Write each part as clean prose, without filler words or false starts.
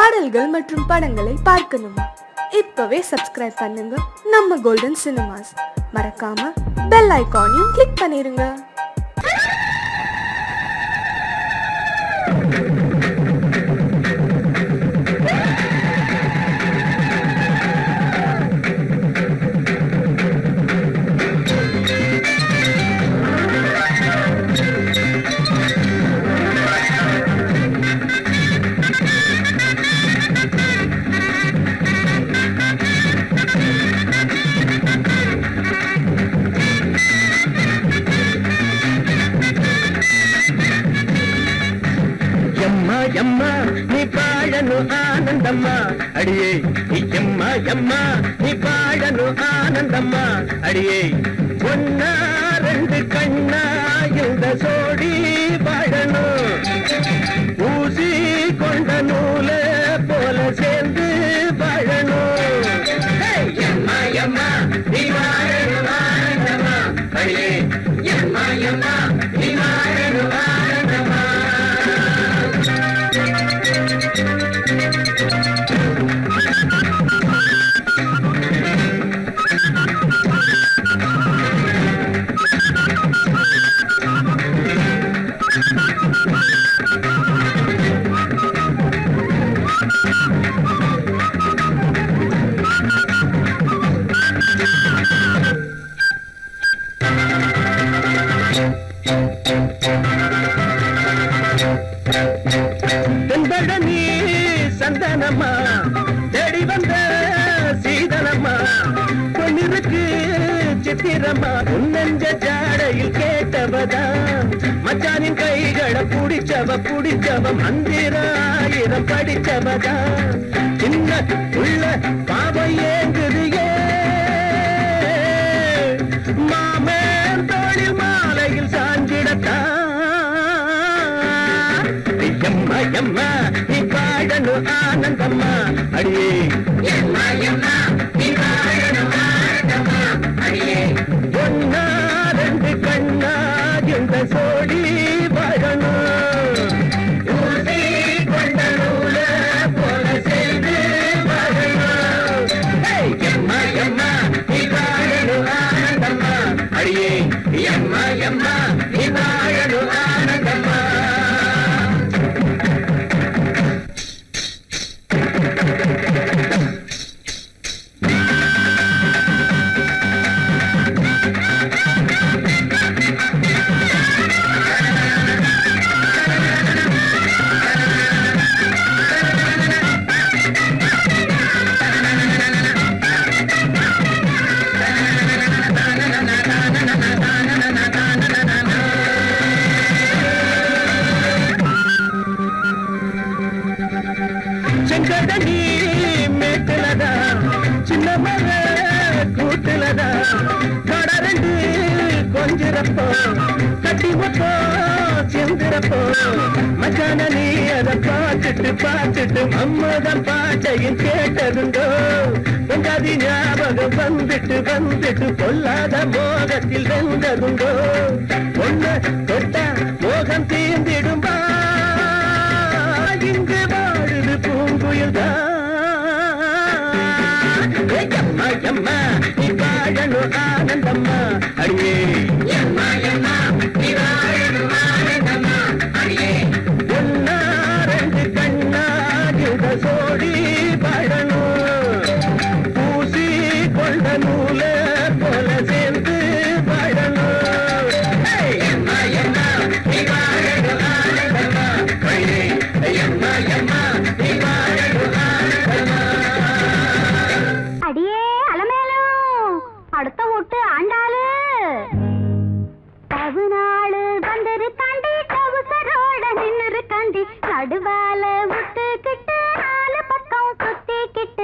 பாடல்கள் மற்றும் படங்களை பார்க்கணுமா? இப்பவே சப்ஸ்கிரைப் பண்ணுங்க நம்ம கோல்டன் சினிமாஸ். மறக்காம பெல் ஐகானையும் கிளிக் பண்ணிருங்க. यम्मा नी पाडनु आनंदम्मा अडिये यम्मा यम्मा नी पाडनु आनंदम्मा अडिये ஒன்னா ரெண்டு கண்ணா இந்த சோடி பாடனு ஊசி கொண்ட நூல போல சேர்ந்து பாடனு यम्मा यम्मा नी पाडनु आनंदम्मा अडिये यम्मा यम्मा नी पाडनु आनंदम्मा தென்பழனி சந்தனம்மா தேடி வந்த சீதனம்மா பொன்னிருக்கு சித்திரம்மா உன்னஞ்ச ஜாடையில் கேட்டவதான் மச்சானின் கைகளை புடிச்சவ மந்திராயிரம் படிச்சவதான் சின்ன உள்ள பாவம் ஏங்குதியே மாமன் தோளில் மாலையில் சாஞ்சிடத்தான் यम्मा यम्मा नी पाडनु आनंदम्मा अडिये यम्मा यम्मा नी पाडनु आनंदम्मा अडिये ஒன்னா ரெண்டு கண்ணா இந்த சோடி பாடனு ஊசி கொண்ட நூல போல சேர்ந்து பாடனு यम्मा यम्मा नी पाडनु आनंदम्मा अडिये यम्मा यम्मा नी पाडनु आनंदम्मा செங்கடனி மேட்டுலதா சின்ன மர கூட்டுலதா கடரண்டு கொஞ்சிறப்போ கட்டி மொத்தோ செந்திரப்போ மச்சான நீ அதை பார்த்துட்டு அம்மதம் பாட்டையும் கேட்டதுண்டோ பொங்காதி ஞாபகம் வந்துட்டு பொல்லாத மோகத்தில் வெந்ததுண்டோ ஒண்ணு தொட்டா மோகம் தீர்ந்திடும்பா இங்கு வாழுது பூங்குயில்தான் यम्मा यम्मा नी पाडनु आनंदम्मा अडिये यम्मा यम्मा नी पाडनु आनंदम्मा अडिये ஒன்னா ரெண்டு கண்ணா இந்த சோடி பாடனு ஊசி கொண்ட நூல போல சேர்ந்து பாடனு यम्मा यम्मा नी पाडनु आनंदम्मा अडिये यम्मा यम्मा नी पाडनु आनंदम्मा அடியே அலமேலும் அடுத்த ஓட்டு ஆண்டாளு தவுநாளு வந்திரு தாண்டி கவுசரோட நின்னுரு காண்டி நடுவால விட்டுக்கிட்டு நாலு பக்கம் சுத்திக்கிட்டு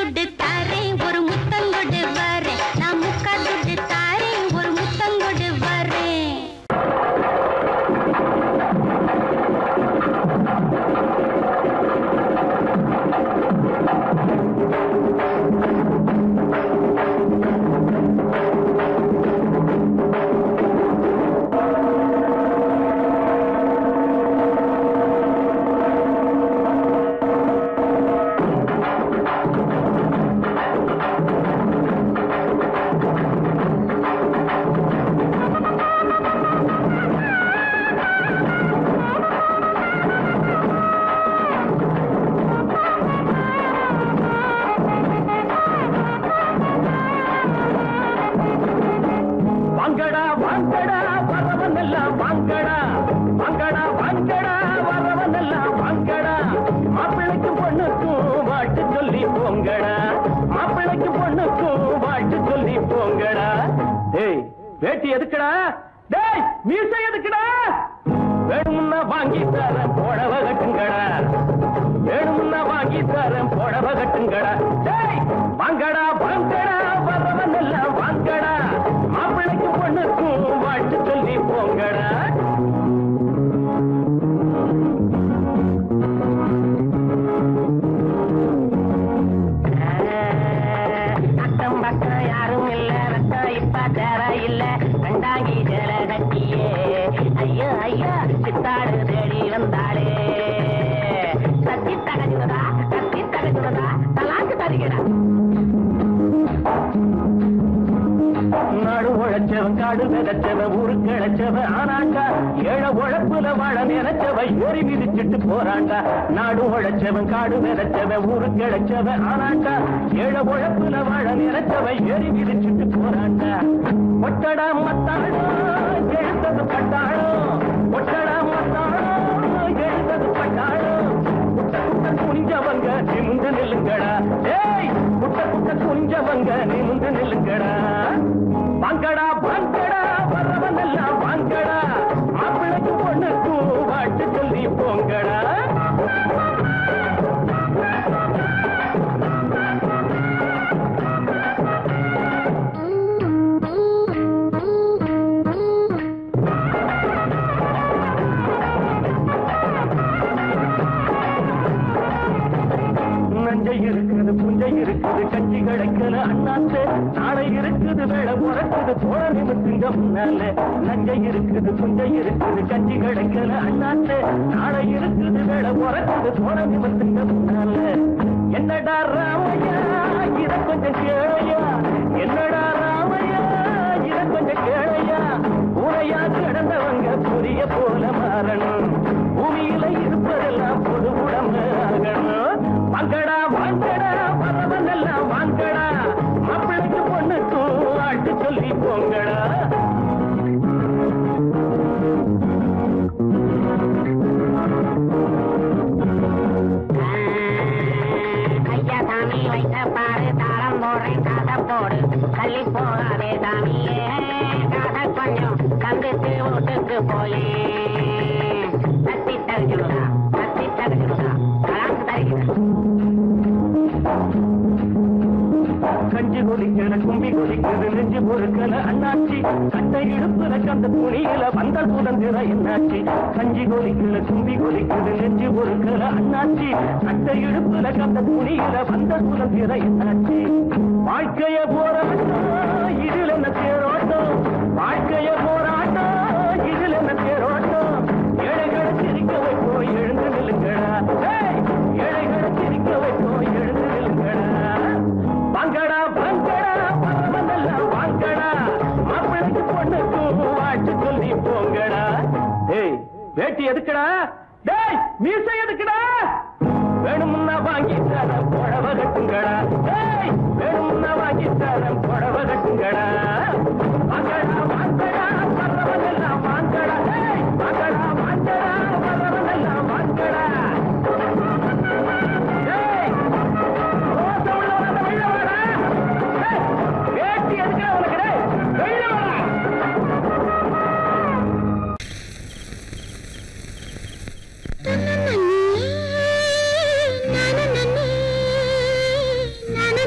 துட்டு தாரேன் ஒரு முத்தங்கொடு வரேன் நான் முக்கா துட்டு தாரேன் ஒரு முத்தங்கொடு வரேன் வேட்டி எதுக்குடா? டேய் மீசை எதுக்குடா? வேணும்னா வாங்கி தரேன் புடவ கட்டுங்கடா. வேணும்னா வாங்கி தரேன் புடவ கட்டுங்கடா. டேய் வாங்கடா வாங்கடா வரவன் எல்லாம் வாங்கடா. மாப்பிள்ளைக்கு பொண்ணுக்கும் வாழ்த்து சொல்லி போங்கடா. அக்கம் பக்கம் யாரும் இல்ல ரத்தம் இப்ப தேவை இல்ல கண்டாங்கி ஜல கட்டியே ஐயோ ஐயோ சித்தாடு தேடி வந்தாளே கத்தி தகஜுதா தலாக்கு தருகிறா நாடு உழைச்சவன் காடு விதைச்சவன் ஊரு கிழச்சவன் ஆனாண்டா ஏழை உழைப்புல வாழ நினைச்சவன் ஏறி மிதிச்சிட்டு போறாண்டா. நாடு உழைச்சவன் காடு விதைச்சவன் ஊரு கிழச்சவன் ஆனாண்டா ஏழை உழைப்புல வாழ நினைச்சவன் ஏறி மிதிச்சிட்டு போறாண்டா. ஒட்டடா மத்தாளோ எழுந்தது பட்டாளோ ஒட்டடா மத்தாளோ எழுந்தது பட்டாளோ குட்ட குட்ட குனிஞ்சவங்க நிமிந்து நில்லுங்கடா. ஏய் குட்ட குட்ட குனிஞ்சவங்க நிமிந்து நில்லுங்கடா. வாங்கடா வாங்கடா வரவன் எல்லாம் வாங்கடா. மாப்பிள்ளைக்கு பொண்ணுக்கும் வாழ்த்து சொல்லி போங்கடா. நஞ்சை இருக்குது புஞ்சை இருக்குது கஞ்சி கிடைக்கல அண்ணாத்து நாளை இருக்குது வேலை உறக்குது போட நிமித்துங்க முன்னால. நஞ்சை இருக்குது புஞ்சை இருக்குது கஞ்சி கிடைக்கல அண்ணாத்து நாளை இருக்குது வேலை உறக்குது போட நிமித்துங்க முன்னால. என்னடா ராமையா இத கொஞ்சம் கேளையா என்னடா ராமையா இத கொஞ்சம் கேளையா. உரையா கிடந்தவங்க புரிய போல மாறணும். பூமியில இருப்பதெல்லாம் பொது உடம்பு ஆகணும். வாங்கடா வாங்கடா வரவன் எல்லாம் வாங்கடா. மாப்பிள்ளைக்கு பொண்ணுக்கும் ஆட்டு சொல்லி போங்கடா. ஐயா சாமி வைத்த பாரு தாளம் போடுறேன் காதை போடு தள்ளி போகாதே சாமியே காதை கொஞ்சம் தந்துட்டு வீட்டுக்கு போயே தத்தி தருச்சுடுதா கலாக்கு தருகிறேன். கஞ்சி கொதிக்கல கும்பி கொதிக்குது நெஞ்சு பொறுக்கல அண்ணாச்சி சட்டை இடுப்புல கந்த துணியில வந்த சுதந்திரம் என்னாச்சு. கஞ்சி கொதிக்கல கும்பி கொதிக்குது நெஞ்சு பொறுக்கல அண்ணாச்சி சட்டை இடுப்புல கந்த துணியில வந்த சுதந்திரம் என்னாச்சு. வாழ்க்கைய போராட்டம் இதில் என்ன தேரோட்டம். வாழ்க்கைய போராட்டம் இதில் என்ன தேரோட்டம். ஏழைகளை சிரிக்க வைப்போம் எழுந்து நில்லுங்கடா. ஏழைகளை சிரிக்க வைப்போம் எழுந்து நில்லுங்கடா. வாங்கடா வாங்கடா வரவன் எல்லாம் வாங்கடா. மாப்பிள்ளைக்கு பொண்ணுக்கும் வாழ்த்து சொல்லி போங்கடா. டேய் வேட்டி எதுக்குடா? டேய் மீசை எதுக்குடா? வேணும்னா வாங்கி தரேன் புடவ கட்டுங்கடா. டேய் வேணும்னா வாங்கி தரேன் புடவ கட்டுங்கடா. வாங்கடா வாங்கடா வரவன் எல்லாம் வாங்கடா. டேய் வாங்கடா வாங்கடா வரவன் எல்லாம் வாங்கடா. வேட்டி எதுக்குடா உனக்கு? வெளில வாடா. நானே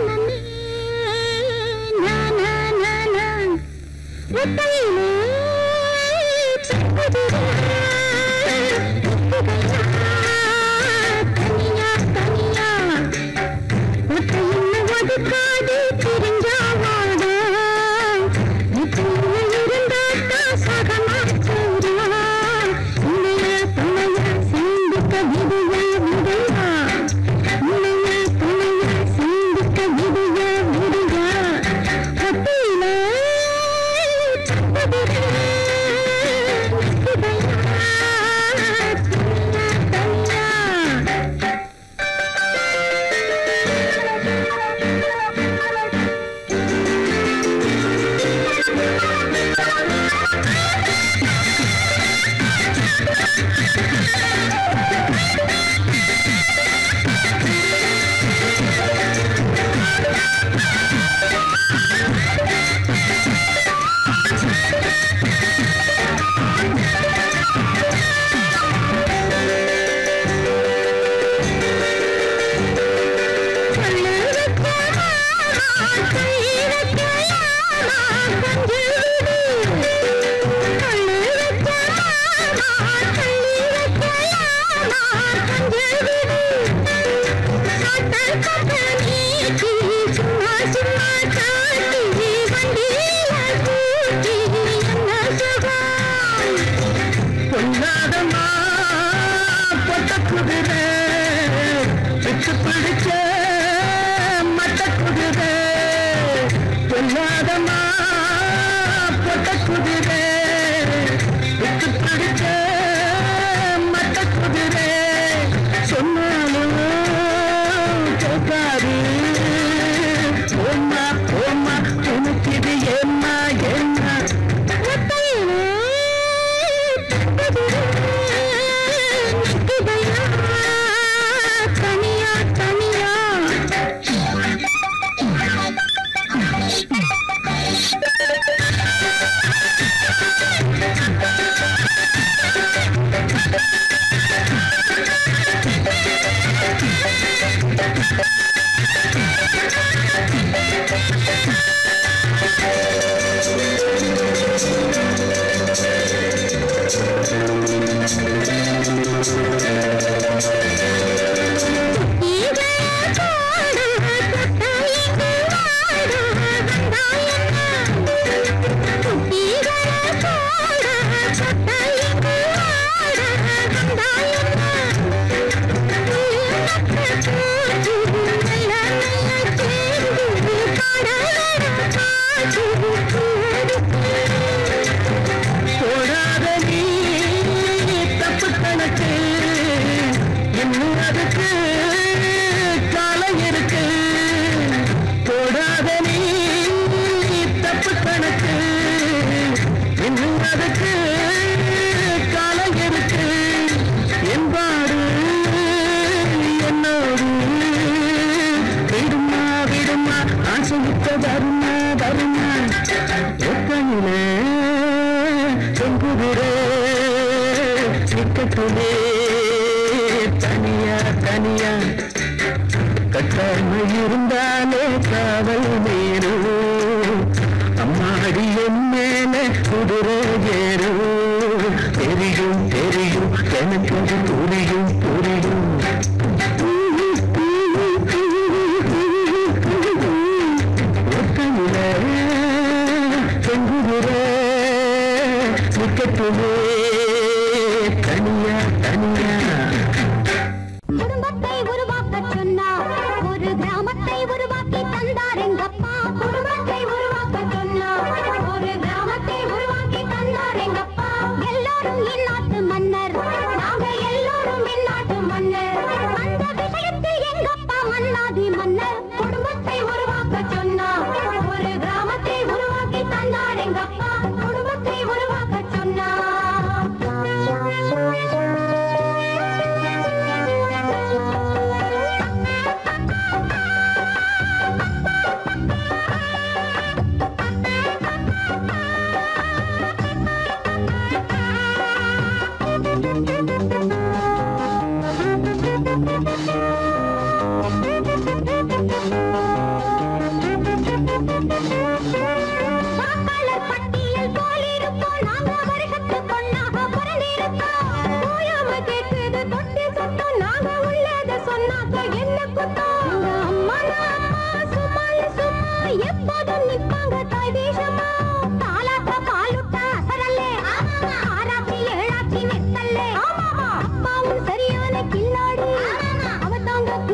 அப்பாவும் சரியான கில்லாடி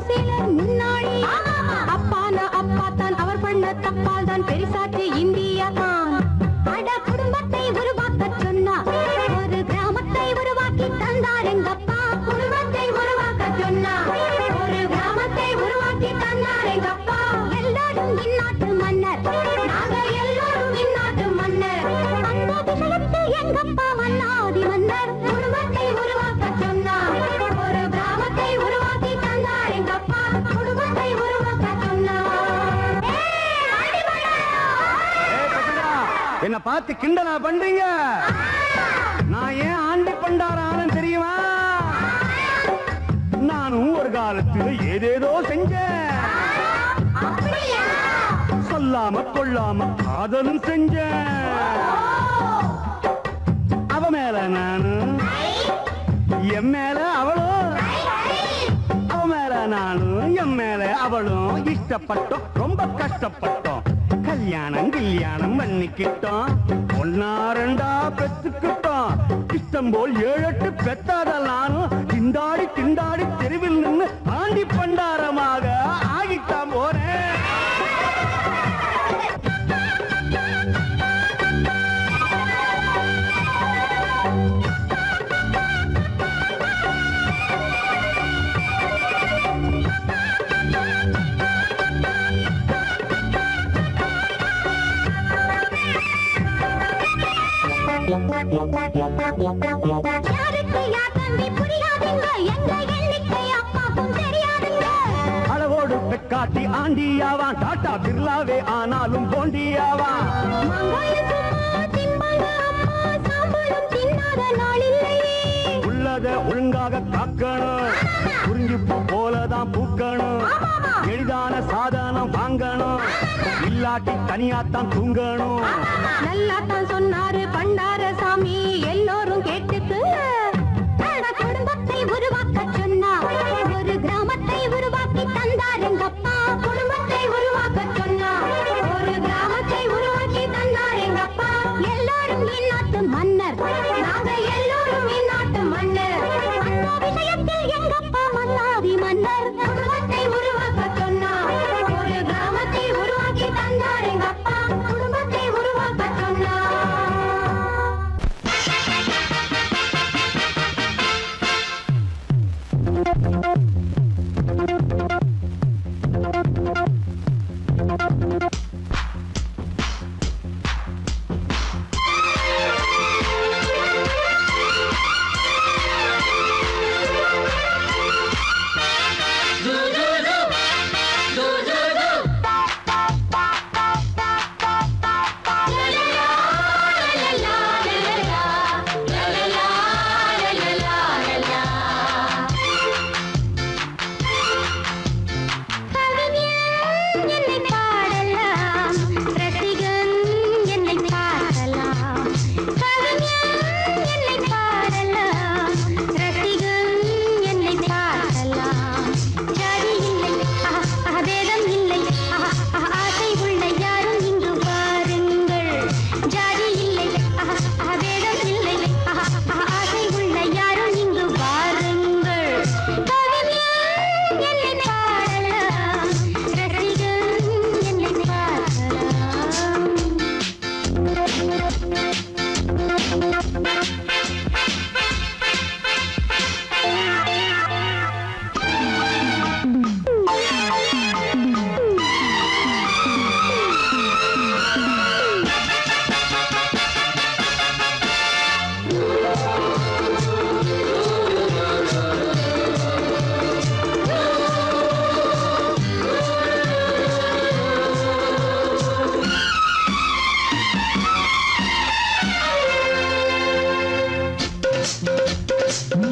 சிலர் முன்னாடி அப்பான அப்பா தான் அவர் பண்ண தப்பால் தான் பெரிசாச்சு இந்தியா தான் அட குடும்பத்தை உருவாக்க சொன்னா ஒரு கிராமத்தை உருவாக்கி தந்தார் எங்கப்பா குடும்பத்தை உருவாக்க சொன்னா ஒரு கிராமத்தை உருவாக்கி தந்தார் எங்கப்பா எல்லாரும் இந்நாட்டு மன்னர் நாங்க எல்லாரும் இந்நாட்டு மன்னர் அந்த விஷயத்தில் எங்கப்பா மன்னாதி மன்னர் குடும்பத்தை உருவாக்க சொன்னார் ஒரு கிராமத்தை உருவாக்கி தந்தார் எங்கப்பா குடும்பத்தை உருவாக்க சொன்னார் என்ன பார்த்து கிண்டலா பண்றீங்க நான் ஏன் ஆண்டி பண்டாரானு தெரியுமா நானும் ஒரு காலத்துல ஏதேதோ செஞ்சேன் சொல்லாம கொள்ளாம காதலும் செஞ்சேன் அவ மேல நானும் என் மேல அவளும் அவ மேல நானும் என் மேல அவளும் இஷ்டப்பட்டோம் ரொம்ப கஷ்டப்பட்டோம் கல்யாணம் பண்ணிக்கிட்டோம் ஒன்னா ரெண்டா பெத்துக்கிட்டோம் இஷ்டம் போல் 7-8 பெத்தாதலானும் திண்டாடி திண்டாடி தெருவில் நின்று ஆண்டி பண்டாரமாக ஆகித்தான் போறேன் அளவோடு பெக்காட்டி ஆண்டியாவான் டாட்டா பிர்லாவே ஆனாலும் போண்டியாவான் உள்ளத ஒழுங்காக காக்கணும் புரிஞ்சு போலதான் பூக்கணும் எளிதான சாதனம் வாங்கணும் இல்லாட்டி தனியாத்தான் தூங்கணும் நல்லாத்தான் சொன்னாரு பண்டாரசாமி எல்லோரும் கேட்டுக்கு குடும்பத்தை உருவாக்க சொன்னா ஒரு கிராமத்தை உருவாக்கி தந்தார் எங்கப்பா குடும்பத்தை உருவாக்க சொன்னா ஒரு கிராமத்தை உருவாக்கி தந்தார் எங்கப்பா எல்லாரும் இந்நாட்டு மன்னர் நாங்க எல்லாரும் இந்நாட்டு மன்னர் அந்த விஷயத்தில் எங்கப்பா மன்னாதி மன்னர் குடும்பத்தை உருவாக்க சொன்னா ஒரு கிராமத்தை உருவாக்கி தந்தார் எங்கப்பா குடும்பத்தை உருவாக்க சொன்னா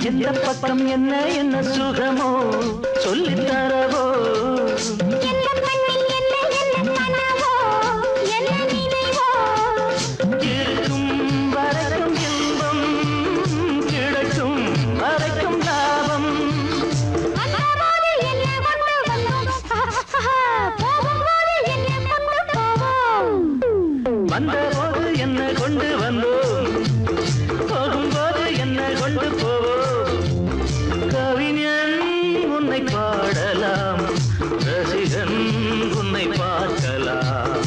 எந்த பக்கம் என்ன என்ன சுகமோ சொல்லித் தரவோ இருக்கும் வரைக்கும் இன்பம் கிடைக்கும் வரைக்கும் லாபம் வந்தபோது என்ன கொண்டு வந்தோம் போகும்போது என்ன கொண்டு போவோம் கவிஞன் உன்னை பாடலாம், ரசிகன் உன்னை பார்க்கலாம்.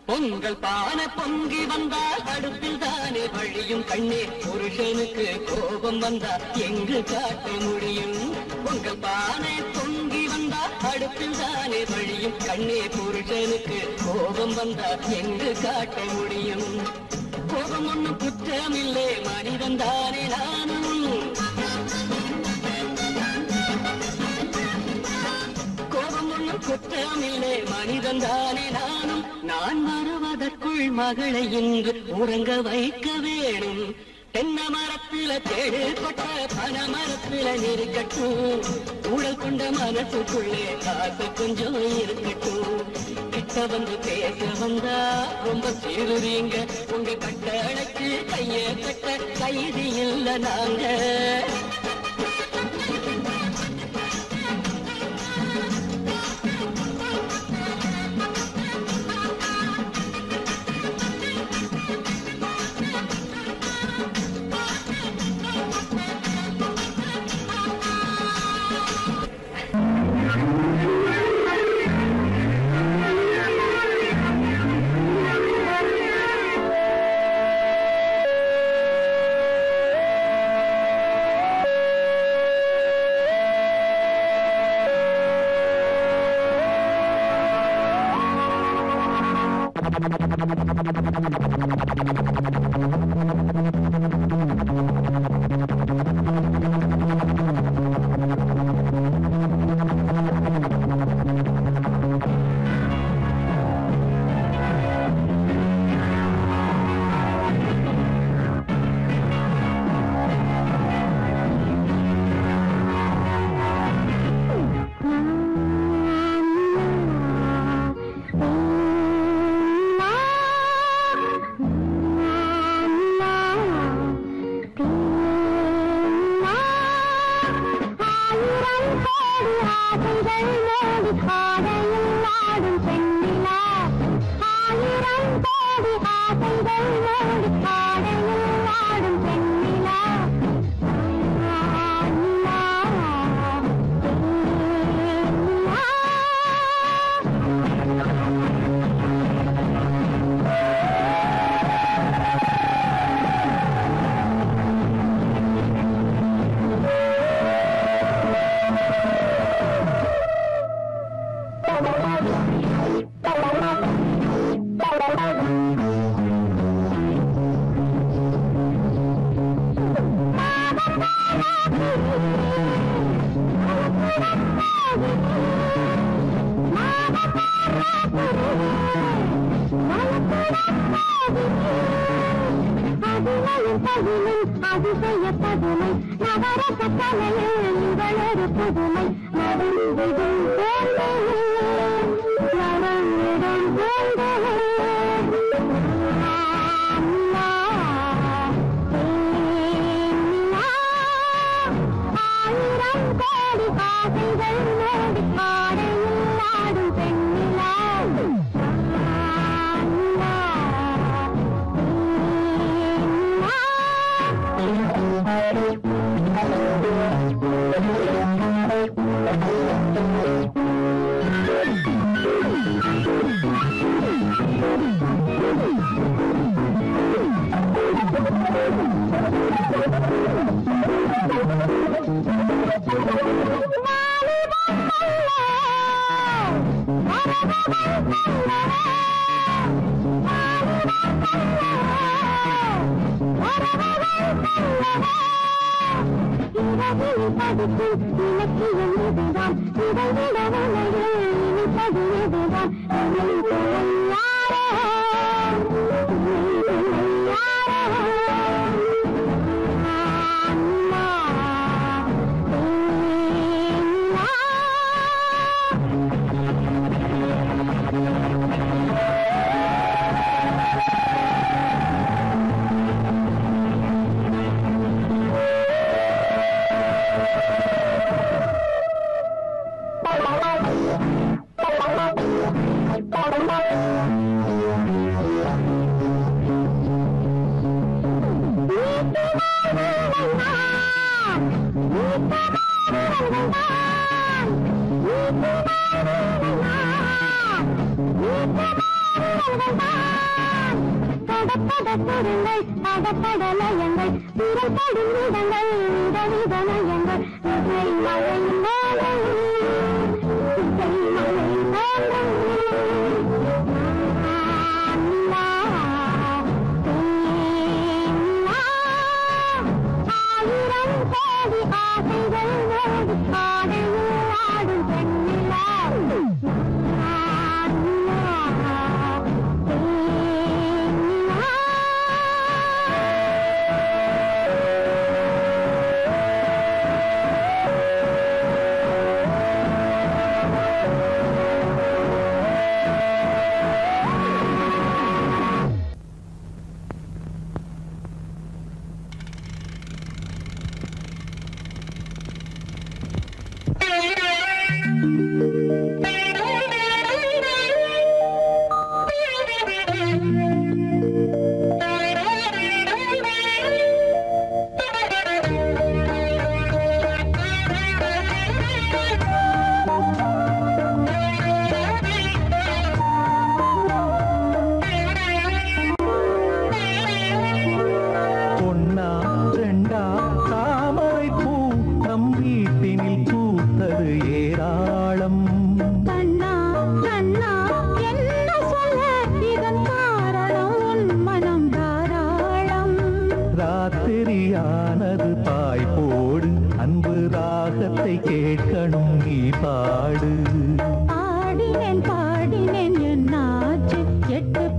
பொங்கல் பானை பொங்கி வந்தால் அடுப்பில் தானே வழியும் கண்ணே, புருஷனுக்கு கோபம் வந்தால் எங்கு காட்ட முடியும்? பொங்கல் பானை பொங்கி வந்தால் அடுப்பில் தானே வழியும் கண்ணே, புருஷனுக்கு கோபம் வந்தால் எங்கு காட்ட முடியும்? கோபம் ஒன்னும் குற்றமில்லை, மனிதன் தானே நானும். கோபம் ஒன்னும் குற்றமில்லை, மனிதன் தானே நானும். நான் வருவதற்குள் மகளை இங்கு உறங்க வைக்க வேணும். தென்னை மரத்தில தேடு கொட்ட பனை மரத்தில நெருக்கட்டும். ஊழல் கொண்ட மனசுக்குள்ளே காசு கொஞ்சம் இருக்கட்டும். கிட்ட வந்து பேச வந்தா ரொம்ப சீருறீங்க. உங்க கட்டளைக்கு கைய கட்ட கைது இல்ல நாங்க.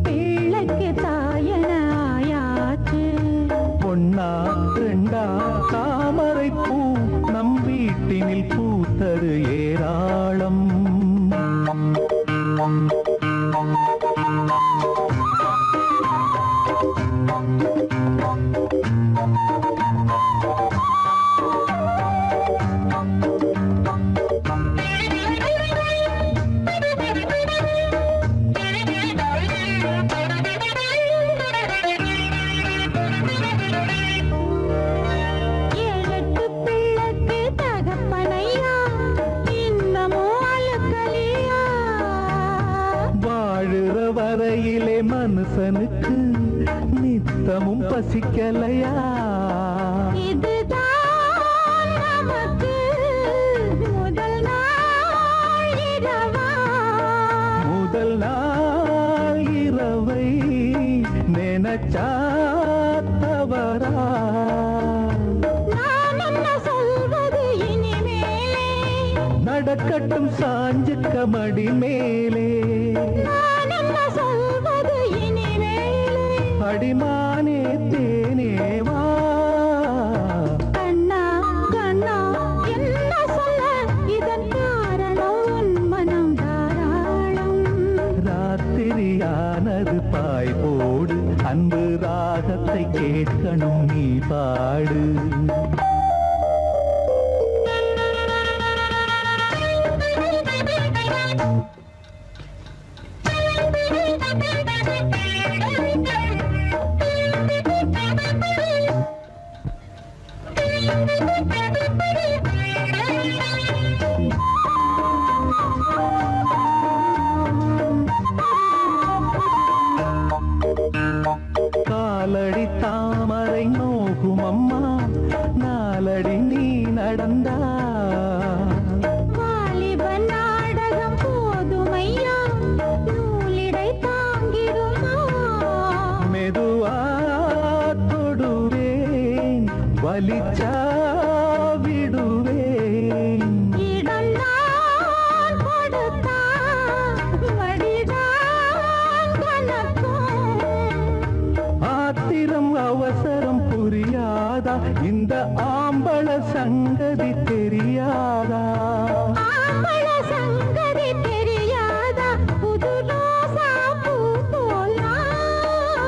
பிள்ளைக்கு தாயன ஆயாச்சு. பொன்னா ரெண்டா தாமரை பூ நம் வீட்டினில் பூத்தது ஏராளம். வரையிலே மனுஷனுக்கு நித்தமும் பசிக்கலையா? இதுதான் நமக்கு முதல் நாள் இரவா? முதல் நாள் இரவை நினைச்சா தவறா? நான் என்ன சொல்வது இனிமேலே? நடக்கட்டும் சாஞ்சுக்க மடி மேலே. சொல்வது இனிமேலே? அடிமானே தேனேவா? கண்ணா கண்ணா என்ன சொல்ல? இதன் காரணம் உன் மனம் தாராளம். ராத்திரியானது பாய் போடு, அன்பு ராகத்தை கேட்கணும் நீ பாடு. காலடி தாமரை நோகும் அம்மா, நாலடி நீ நடந்தா. வாலிப நாடகம் போதுமையா, நூலிடை தாங்கிடுமா? மெதுவா தொடுவேன், வலிச்சா விடுவேன். இடம் நான் கொடுத்தா வடிதான் கணக்கும். ஆத்திரம் அவசரம் புரியாதா? இந்த ஆம்பள சங்கதி தெரியாதா? ஆம்பள சங்கதி தெரியாதா? புது ரோசா பூ போலாம்.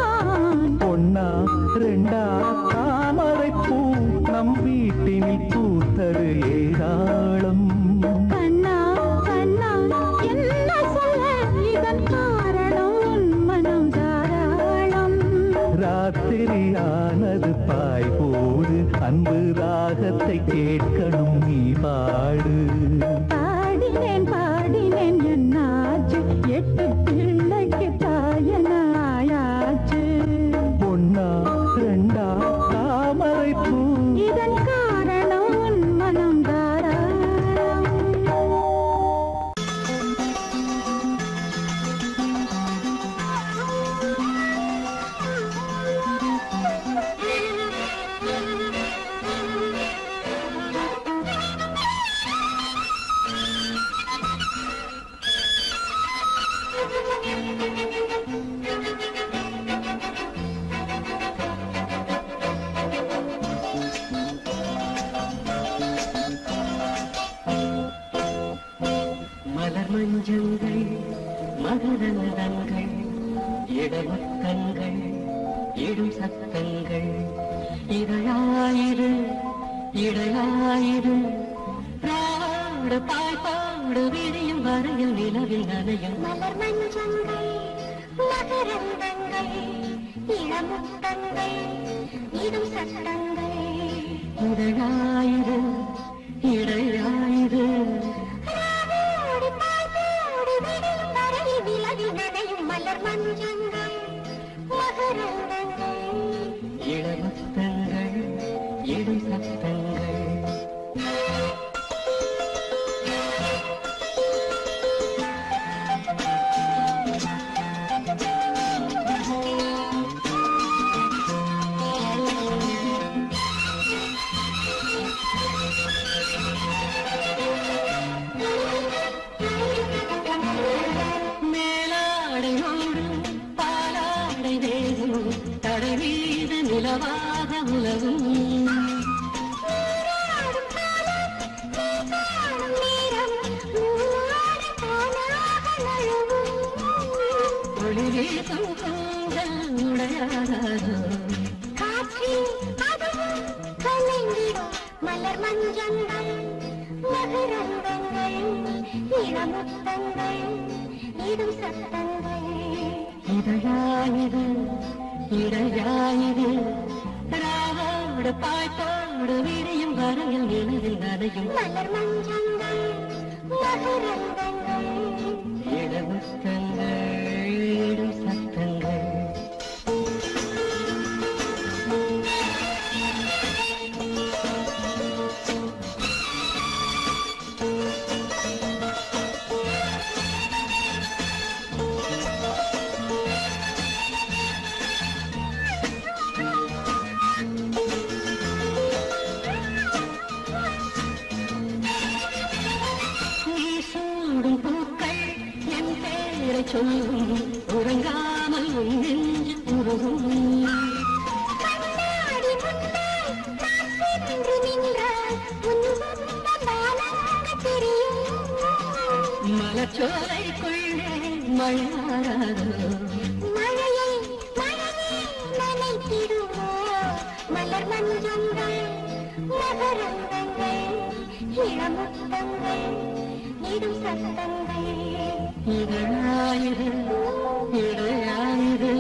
பொன்னா ரெண்டா தாமரை பூ நம் வீட்டினில் பூத்தது ஏராளம். கண்ணா கண்ணா என்ன சொல்ல? இதன் காரணம் உன் மனம் தாராளம். ராத்திரியானது பாய் போடு, அன்பு ராகத்தை கேட்கணும் நீ பாடு. பாடினேன் பாடினேன் என்னாச்சு? 8 பிள்ளைக்கு தாயன ஆயாச்சு. பொன்னா ரெண்டா தாமரை பூ இதன் காரணம் உன் மனம் தாராளம். மலர் மஞ்சங்கள் மகரந்தங்கள் இடமுத்தங்கள் இடும் சத்தங்கள் இதழாயிரு இடையாயிரு பாடு பாய்பாடு விடியும் வரையில் நிலவில் நனையும் மலர் மஞ்சங்கள் மகரந்தங்கள் இளமுத்தங்கள் இடும் சத்தங்கள் இதழாயிரு இடையாயிரு மலர் மஞ்சங்கள் மகரந்தங்கள் இளமுத்தங்கள் இடும் சத்தங்கள் நிலவாக உலவும் ஒளி வீசும் கூந்தல் உடையாதோ மலர் மஞ்சங்கள் மகரந்தங்கள் இளமுத்தங்கள் இடும் சத்தங்கள் இதழாயிது இடையாயிது ராவோடு பாய்த்தோடு விரியும் வரையில் நிலவில் நனையும் மலர் மஞ்சங்கள் மகரந்தங்கள் இளமுத்தங்கள் இடும் சத்தங்கள் சொல்லும் உறங்காமல் நெஞ்சு உருகும் மலச்சோலைக்குள்ளே மழையாராதோ மழையை நனைத்திடுவோ மலர் மஞ்சங்கள் மகரந்தங்கள் இளமுத்தங்கள் இடும் சத்தங்கள் இதழாயிரு இடையாயிரு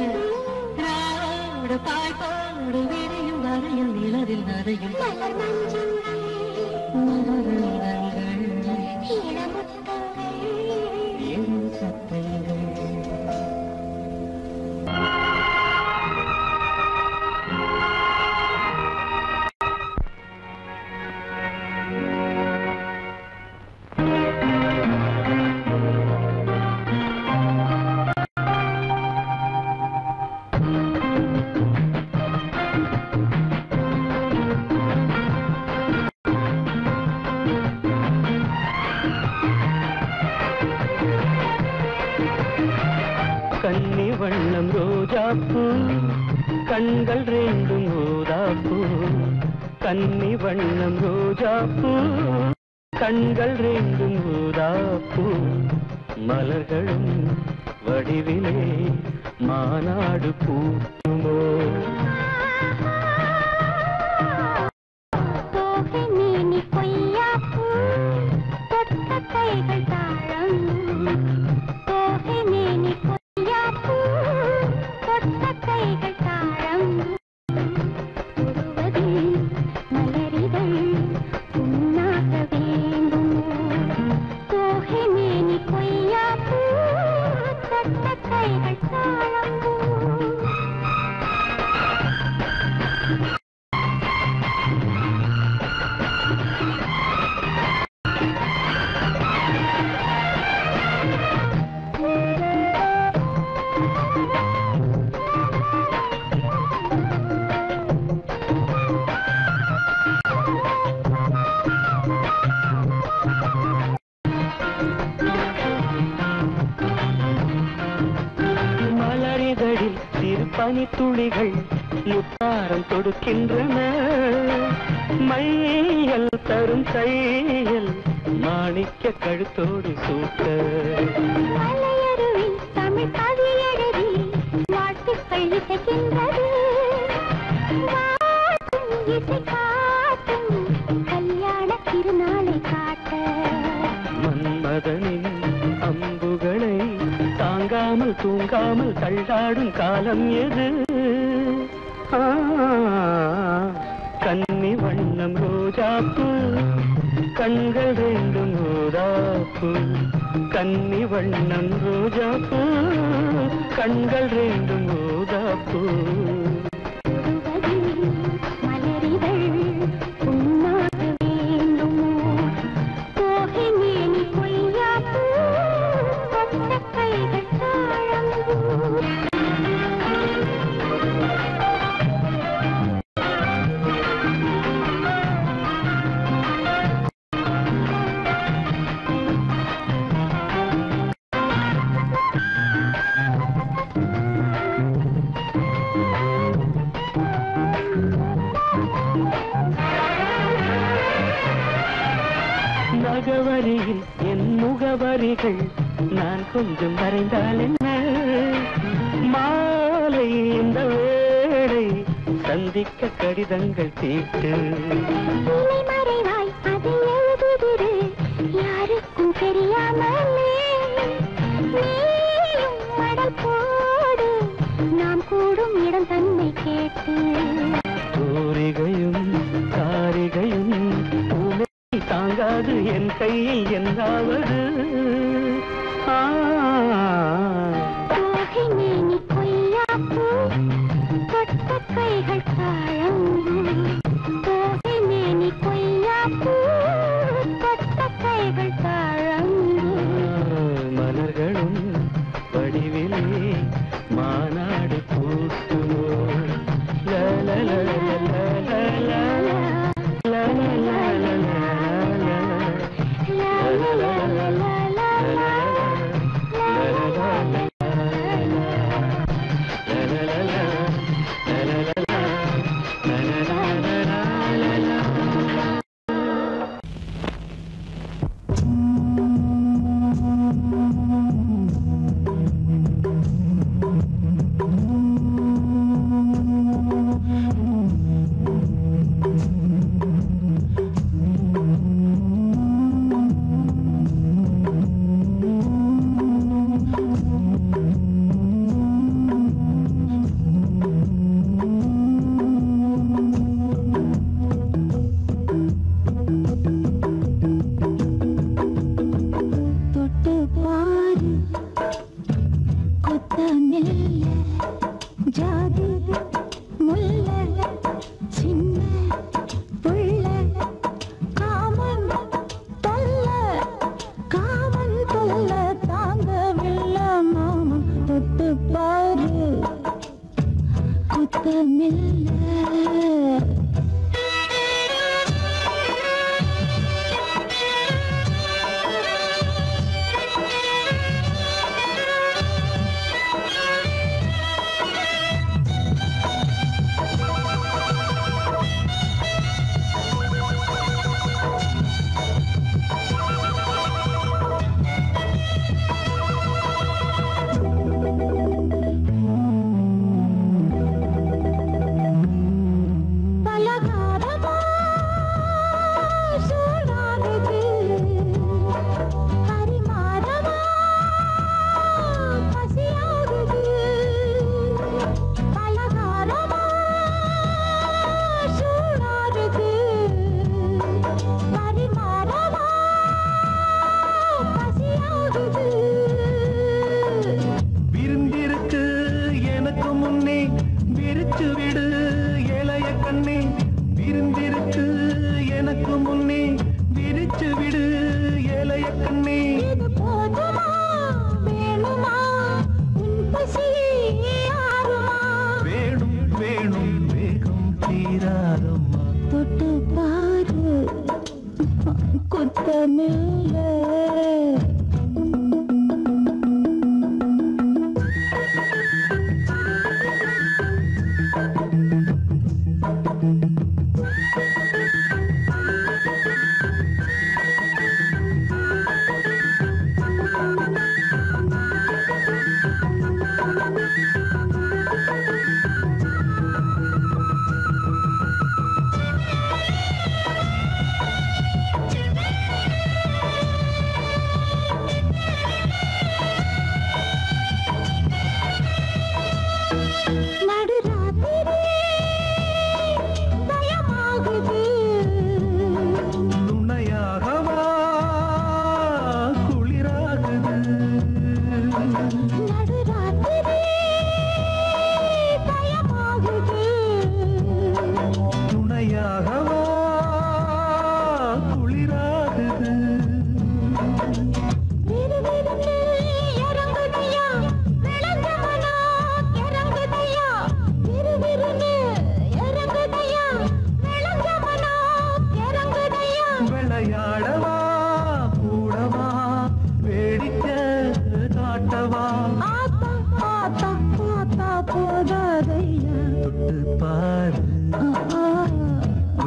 ராவோடு பாய்ப்போடு விரியும் வரையில் நிலவில் நனையும் மலர் மஞ்சங்கள் மகரந்தங்கள் இளமுத்தங்கள் இடும் சத்தங்கள் கன்னி வண்ணம் ரோஜாப்பூ கண்கள் ரெண்டும் ஊதாப்பூ கன்னி வண்ணம் ரோஜாப்பூ கண்கள் ரெண்டும் ஊதாப்பூ மலர்களும் வடிவிலே மாநாடு பூக்குமோ கைகள் தாழம் தொட்ட கைகள் தாழம் தொடுவதில் மலரிதழ் புண்ணாக வேண்டும் தோகை மேனி கொய்யாப்பூ தொட்ட கைகள் தாழம் மலரிதழில் சிறு பனித்துளிகள் முத்தாரம் தொடுக்கின்றன மையல் தரும் கையல் மாணிக்க கழுத்தோடு சூட்ட மலையருவி தமிழ் கவியழகி வாழ்த்துக்கள் இசைக்கின்றது வாட்டும் இசை காட்டும் கல்யாண திருநாளை காட்ட மன்மதனின் அம்புகளை தாங்காமல் தூங்காமல் தள்ளாடும் காலம் எது கன்னி வண்ணம் ரோஜாப்பூ கண்கள் ரெண்டும் ஊதாப்பூ கன்னி வண்ணம் ரோஜாப்பூ கண்கள் ரெண்டும் ஊதாப்பூ மலரிதழ் புண்ணாக வேண்டுமோ தோகை மேனி கொய்யாப்பூ தொட்ட கைகள் தாழம் முகவரியில் என் முகவரிகள் நான் கொஞ்சம் வரைந்தால் என்ன மாலை இந்த வேளை சந்திக்க கடிதங்கள் தீட்டு மறைவாய் அதை எழுதுதிரு யாருக்கும் தெரியாமலே நீயும் மடல் போடு நாம் கூடும் இடம் தன்னை கேட்டு தூரிகையும் காரிகையும் பூனை தாங்காது என் கையில் என்னாவது நீ கொய்யாப்பூ தொட்ட கைகள் தாழம்பூ நீ கொய்யாப்பூ தொட்ட கைகள் தாழம்பூ மலர்களும் வடிவிலே மாநாடு கூட்டுமோ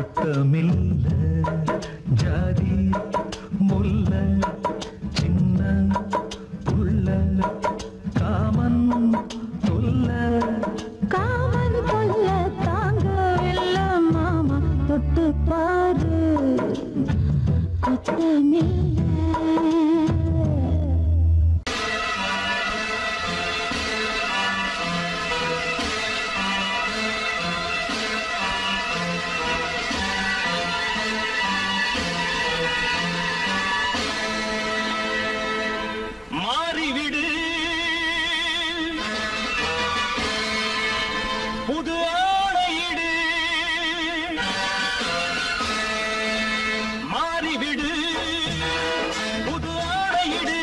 முத்தமில்ல ஜாதி முல்லை புது ஆடையிடு மாறிவிடு புது ஆடையிடு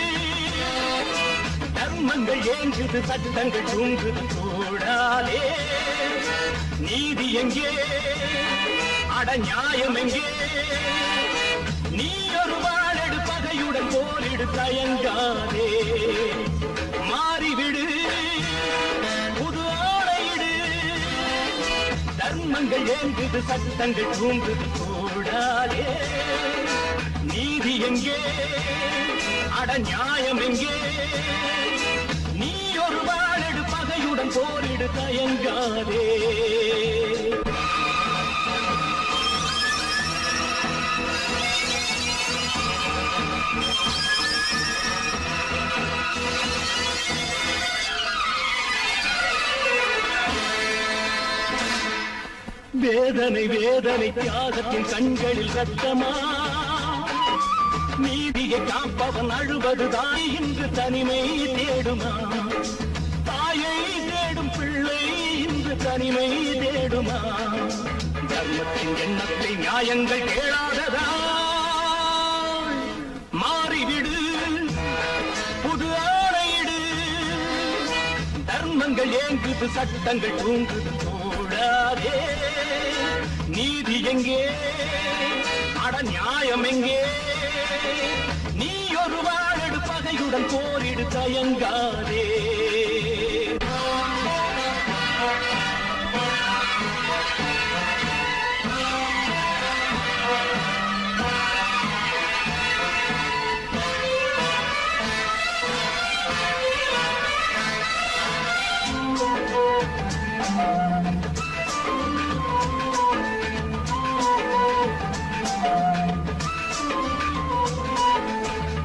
தர்மங்கள் ஏங்குது சட்டங்கள் தூங்குது கூடாதே நீதி எங்கே அட நியாயம் எங்கே நீ ஒரு வாழெடு பகையுடன் போரிடு தயங்காதே மாறிவிடு புது ஆடையிடு தர்மங்கள் ஏங்குது சட்டங்கள் தூங்குது கூடாதே நீதி எங்கே அட நியாயம் எங்கே நீ ஒரு வாழெடு பகையுடன் போரிடு தயங்காதே வேதனை வேதனை தியாகத்தின் கண்களில் ரத்தமா நீதியை காப்பவன் அழுவதுதான் இன்று தனிமை தேடுமா தாயை தேடும் பிள்ளை இன்று தனிமை தேடுமா தர்மத்தின் எண்ணத்தை நியாயங்கள் கேளாததா மாறிவிடு புது ஆணையிடு தர்மங்கள் ஏங்குது சட்டங்கள் தூங்குது கூடாதே நீதி எங்கே அட நியாயம் எங்கே நீ ஒரு வாழெடு பகையுடன் போரிடு தயங்காதே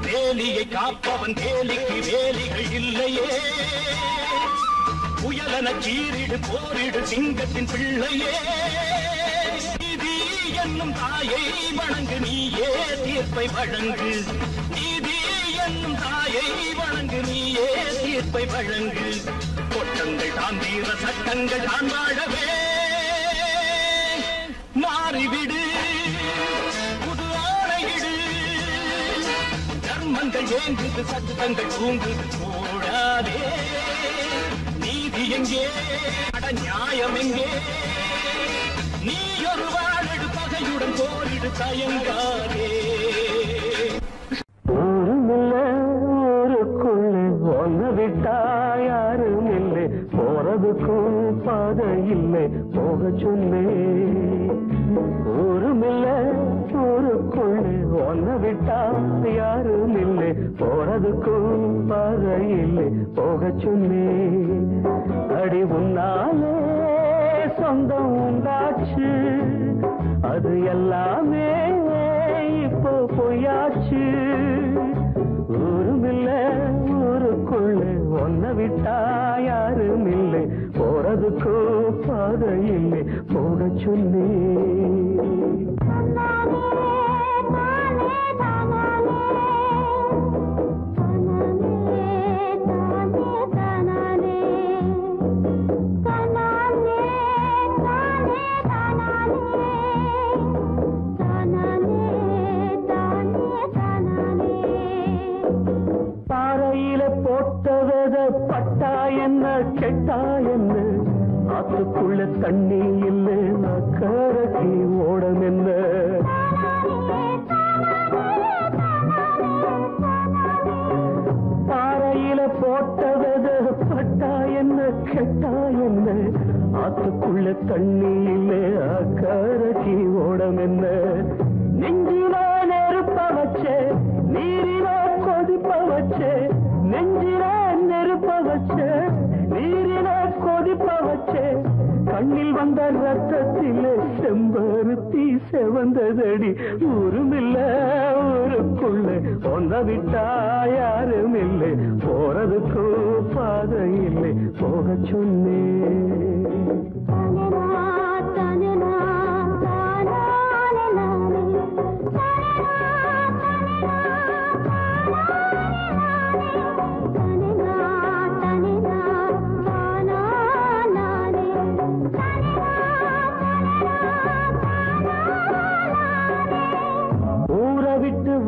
வேலியை காப்பவன் வேலிக்கு வேலிகள் இல்லையே புயலன சீரிடு போரிடு சிங்கத்தின் பிள்ளையே நீதி என்னும் தாயை வணங்கு நீயே தீர்ப்பை வழங்கு நீதி என்னும் தாயை வணங்கு நீயே தீர்ப்பை வழங்கு கொட்டங்கள் தான் தீர சட்டங்கள் தான் வாழவே மாறிவிடு புது ஆணையிடு தர்மங்கள் ஏங்குது சட்டங்கள் தூங்குது கூடாதே நீதி எங்கே அட நியாயம் எங்கே நீ ஒரு வாழெடு பகையுடன் போரிடு தயங்காதே ஊருக்குள்ளே ஒன்று விட்டா யாரும் இல்லை போறதுக்கும் பாதை இல்லை போக சொல்லு ஊருமில்ல ஊருக்குள்ளே ஒன்று விட்டா யாரும் இல்லை போறதுக்கும் பாதை இல்லை போக சொல்லு அடி உன்னாலே சொந்தம் உண்டாச்சு அது எல்லாமே இப்போ பொய்யாச்சு ஊருமில்ல ஊருக்குள்ளே ஒன்ன விட்டா யாரும் இல்லை போறதுக்கு பாதை இல்லை போக சொல்லி பட்டா என்ன கெட்டா என்ன ஆத்துக்குள்ள தண்ணி இல்லை கரைக்கு ஓடம் என்ன பாறையில போட்டவத பட்டா என்ன கெட்டா என்ன ஆத்துக்குள்ள தண்ணி இல்லை கரைக்கு ஓடம் என்ன நெஞ்சில நெருப்ப வச்சே நீரில கொதிப்ப வச்சே நெஞ்சில நெருப்ப வச்சே நீரில கொதிப்ப வச்சே கண்ணில் வந்த ரத்தத்திலே செம்பருத்தி செவந்ததடி ஊருமில்ல ஊருக்குள்ள ஒன்ன விட்டா யாரும் இல்லை போறதுக்கு பாதை இல்லை போக சொன்னே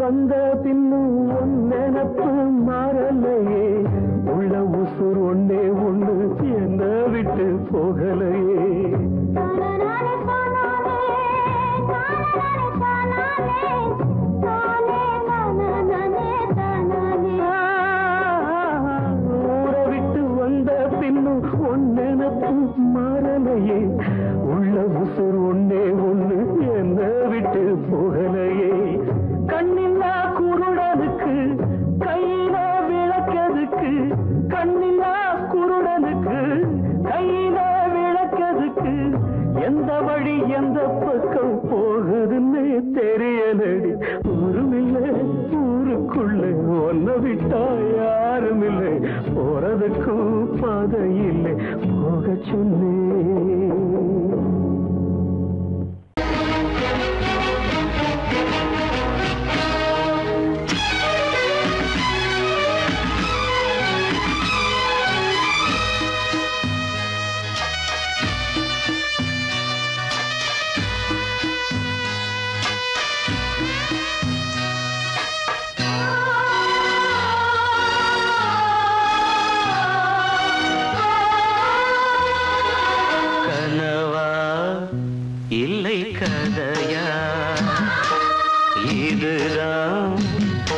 வந்த பின்னும் உன் நினப்பு மாறலையே உள்ள உசுர் ஒன்னே ஒண்ணு என்ன விட்டு போகலையே ஊரை விட்டு வந்த பின்னும் உன் நினப்பு மாறலையே உள்ள உசுர் ஒன்னே ஒண்ணு என்ன விட்டு போகலையே கண்ணில்லா குருடனுக்கு கையில விளக்கதுக்கு கண்ணில்லா குருடனுக்கு கையில விளக்கதுக்கு எந்த வழி எந்த பக்கம் போகுதுன்னு தெரியலடி ஊருமில்லை ஊருக்குள்ள ஒன்ன விட்டா யாரும் இல்லை போறதுக்கும் பாதை இல்லை போக சொன்னேன்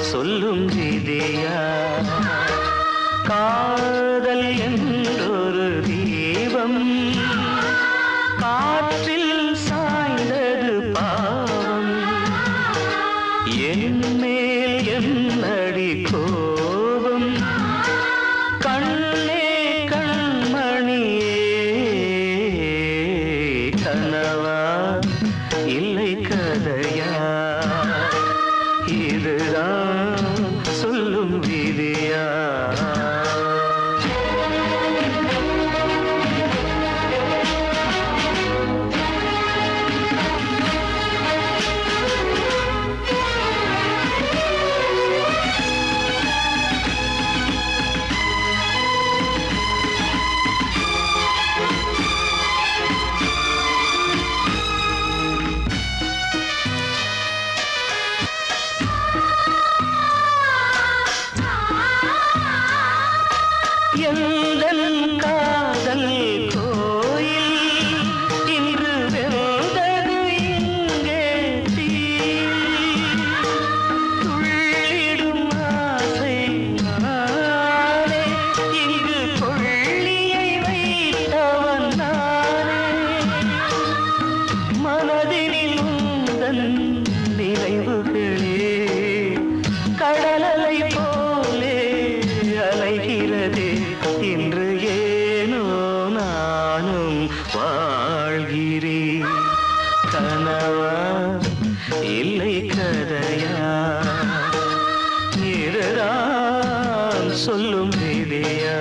சொல்லும் விதியா காதல் என்றொரு தீபம் காற்றில் சாய்ந்தது பாவம் என் மேல் என்னடி கோபம் கண்ணே கண்மணியே கனவா இல்லை கதையா இதுதான் சொல்லும் விதியா காதல் கோயில் இன்று வெந்தது இங்கே துள்ளிடும் ஆசை நானே இங்கு கொள்ளியை வைத்தவன் நானே மனதினில் உந்தன் நினைவுகளே கடலலை போலே அலைகிறதே இன்று ஏனோ நானும் வாழ்கிறேன் கனவா இல்லை கதையா இதுதான் சொல்லும் விதியா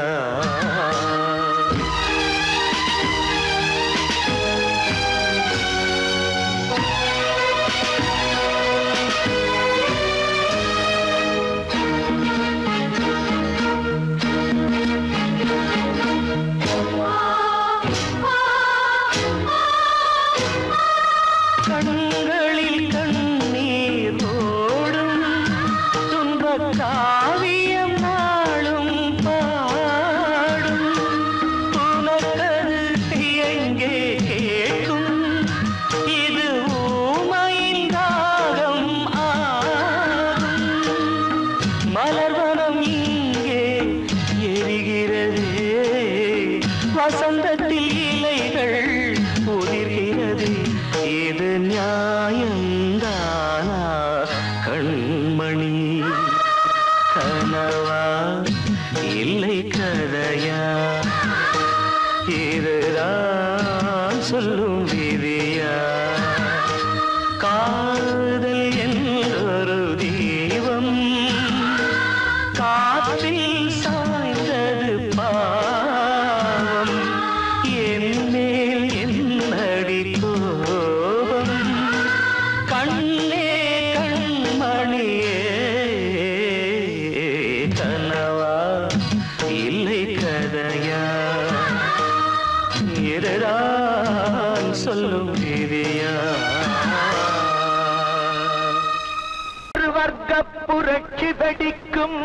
கண்களில் கண்ணீர் ஓடும் துன்பக் காவியம் நாளும் பாடும் உனக்கது எங்கே கேட்கும் இது ஊமையின் ராகம் ஆகும் மலர்வனம் இங்கே எரிகிறதே வசந்தத்தில் இலைகள் உதிர்கிறது இது நியாயந்தானா கண்மணி கனவா இல்லை கதையா இதுதான் சொல்லும் விதியா காதல் என்றொரு தீபம் காற்றில் சாய்ந்தது பாவம் என் மேல் என்னடி கோபம் கண்ணே கண்மணியே கனவா இல்லை கதையா இதுதான் சொல்லும் விதியா வர்க்க புரட்சி வெடிக்கும்.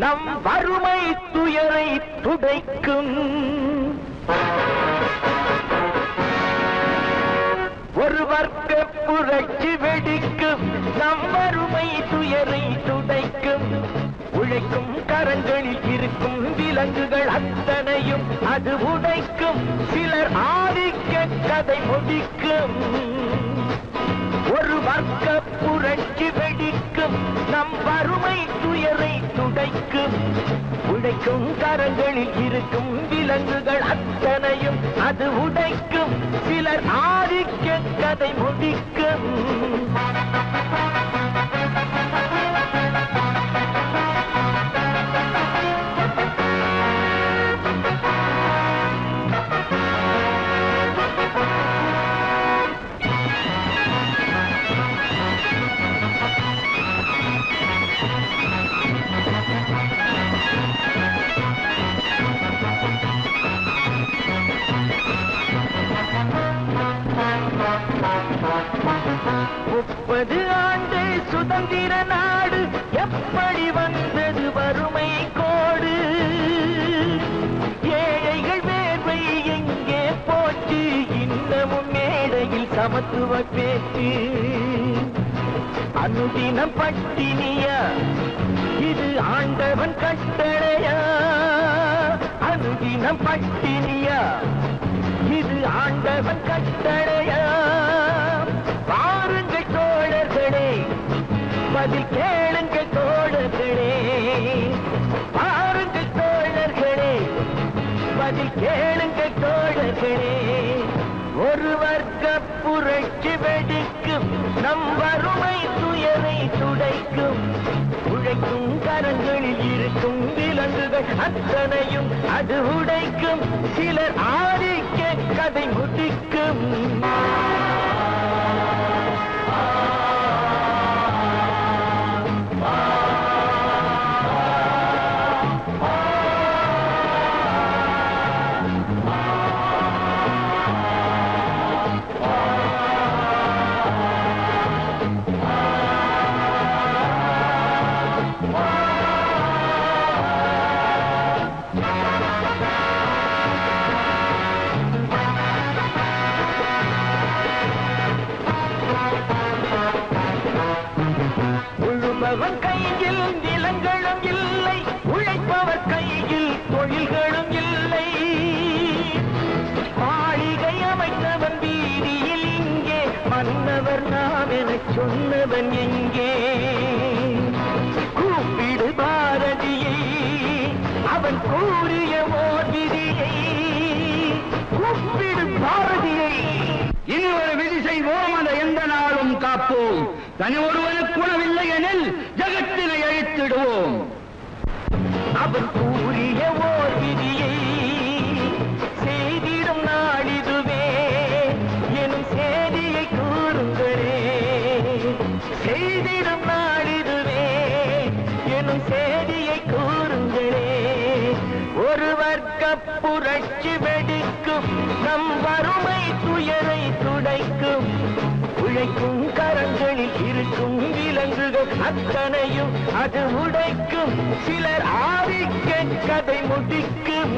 நம் வறுமை துயரை துடைக்கும். ஒரு வர்க்க புரட்சி வெடிக்கும். நம் வறுமை துயரை துடைக்கும். உழைக்கும் கரங்களில் இருக்கும் விலங்குகள் அத்தனையும் அது உடைக்கும். சிலர் ஆதிக்க கதை முடிக்கும். ஒரு வர்க்க புரட்சி வெடிக்கும். நம் வறுமை துயரை துடைக்கும். உழைக்கும் கரங்களில் இருக்கும் விலங்குகள் அத்தனையும் அது உடைக்கும். சிலர் ஆதிக்க கதை முடிக்கும். ஆண்டு சுதந்திர நாடு எப்படி வந்தது வறுமை கோடு? ஏழைகள் வேர்வை எங்கே போச்சு? இன்னமும் மேடையில் சமத்துவ பேச்சு. அனுதினம் பட்டினியா? இது ஆண்டவன் கட்டளையா? அனுதினம் பட்டினியா? இது ஆண்டவன் கட்டளையா? பாருங்கள் தோழர்களே, பதில் கேளுங்கள் தோழர்களே. பாருங்கள் தோழர்களே, பதில் கேளுங்கள் தோழர்களே. ஒரு வர்க்க புரட்சி வெடிக்கும். நம் வறுமை துயரை துடைக்கும். உழைக்கும் கரங்களில் இருக்கும் விலங்குகள் அத்தனையும் அது உடைக்கும். சிலர் ஆதிக்க கதை முடிக்கும். உழுபவன் கையில் நிலங்களும் இல்லை. உழைப்பவர் கையில் தொழில்களும் இல்லை. மாளிகை அமைத்தவன் வீதியில் இங்கே. மன்னவர் நாம் என சொன்னவன் எங்கே? கூப்பிடு பாரதியை, அவன் கூறிய ஓர் விதியை. கூப்பிடு பாரதியை. இனி ஒரு விதி செய்வோம், அதை எந்த நாளும் காப்போம். தனி ஒருவனுக்கு உணவில்லை எனில் ஜகத்தினை அழித்திடுவோம். அவன் கூறிய ஓர் விதியை செய்திடும் நாளிதுவே எனும் செய்தியை கூறுங்களே. செய்திடும் நாளிதுவே எனும் செய்தியை கூறுங்களே. ஒரு வர்க்க புரட்சி வெடிக்கும். நம் வறுமை துயரை துடைக்கும். உழைக்கும் கரங்களில் இருக்கும் விலங்குகள் அத்தனையும் அது உடைக்கும். சிலர் ஆதிக்க கதை முடிக்கும்.